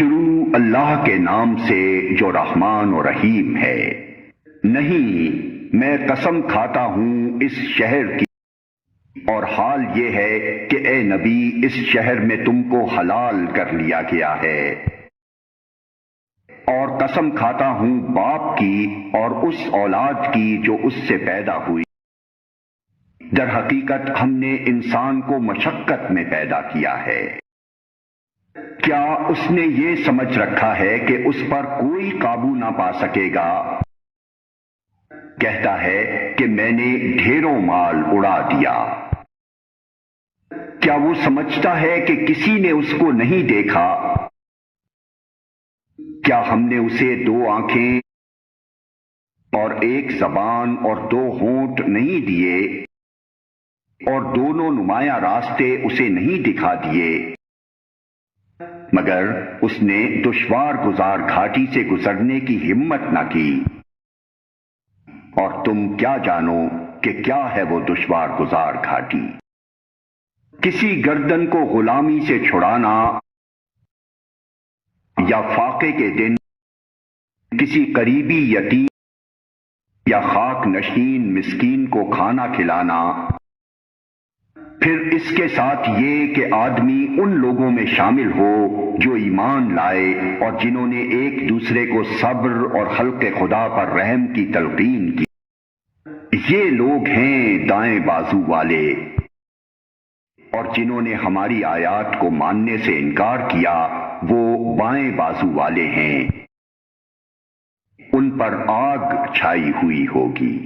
شروع اللہ کے نام سے جو رحمان و رحیم ہے۔ نہیں، میں قسم کھاتا ہوں اس شہر کی، اور حال یہ ہے کہ اے نبی اس شہر میں تم کو حلال کر لیا گیا ہے، اور قسم کھاتا ہوں باپ کی اور اس اولاد کی جو اس سے پیدا ہوئی۔ در حقیقت ہم نے انسان کو مشقت میں پیدا کیا ہے۔ کیا اس نے یہ سمجھ رکھا ہے کہ اس پر کوئی قابو نہ پا سکے گا؟ کہتا ہے کہ میں نے ڈھیروں مال اڑا دیا۔ کیا وہ سمجھتا ہے کہ کسی نے اس کو نہیں دیکھا؟ کیا ہم نے اسے 2 آنکھیں اور 1 زبان اور 2 ہونٹ نہیں دیے، اور دونوں نمایاں راستے اسے نہیں دکھا دیے؟ مگر اس نے دشوار گزار گھاٹی سے گزرنے کی ہمت نہ کی، اور تم کیا جانو کہ کیا ہے وہ دشوار گزار گھاٹی؟ کسی گردن کو غلامی سے چھڑانا، یا فاقے کے دن کسی قریبی یتیم یا خاک نشین مسکین کو کھانا کھلانا، پھر اس کے ساتھ یہ کہ آدمی ان لوگوں میں شامل ہو جو ایمان لائے اور جنہوں نے ایک دوسرے کو صبر اور خلق خدا پر رحم کی تلقین کی۔ یہ لوگ ہیں دائیں بازو والے، اور جنہوں نے ہماری آیات کو ماننے سے انکار کیا وہ بائیں بازو والے ہیں، ان پر آگ چھائی ہوئی ہوگی۔